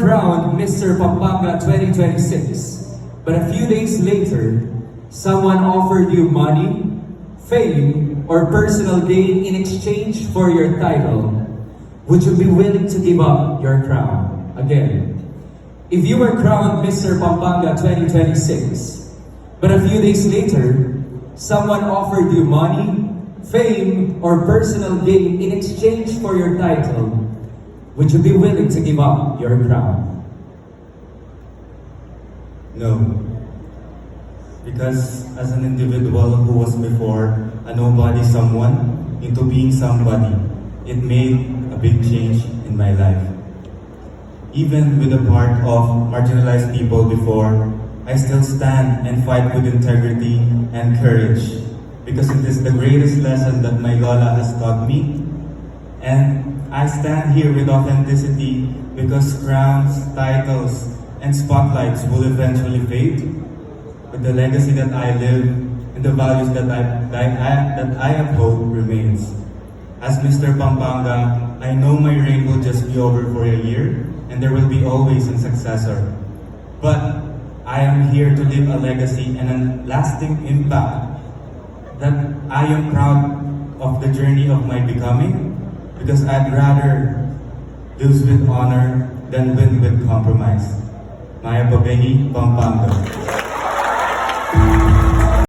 crowned Mr. Pampanga 2026, but a few days later, someone offered you money, fame, or personal gain in exchange for your title, would you be willing to give up your crown? Again, if you were crowned Mr. Pampanga 2026, but a few days later, someone offered you money, fame, or personal gain in exchange for your title, would you be willing to give up your crown? No. Because as an individual who was before a nobody someone into being somebody, it made a big change in my life. Even with the part of marginalized people before, I still stand and fight with integrity and courage because it is the greatest lesson that my Lola has taught me. And I stand here with authenticity because crowns, titles, and spotlights will eventually fade. But the legacy that I live and the values that I uphold remains. As Mr. Pampanga, I know my reign will just be over for a year and there will be always a successor. But I am here to leave a legacy and a lasting impact that I am proud of the journey of my becoming because I'd rather lose with honor than win with compromise. Maya Pabehi, Pampanga.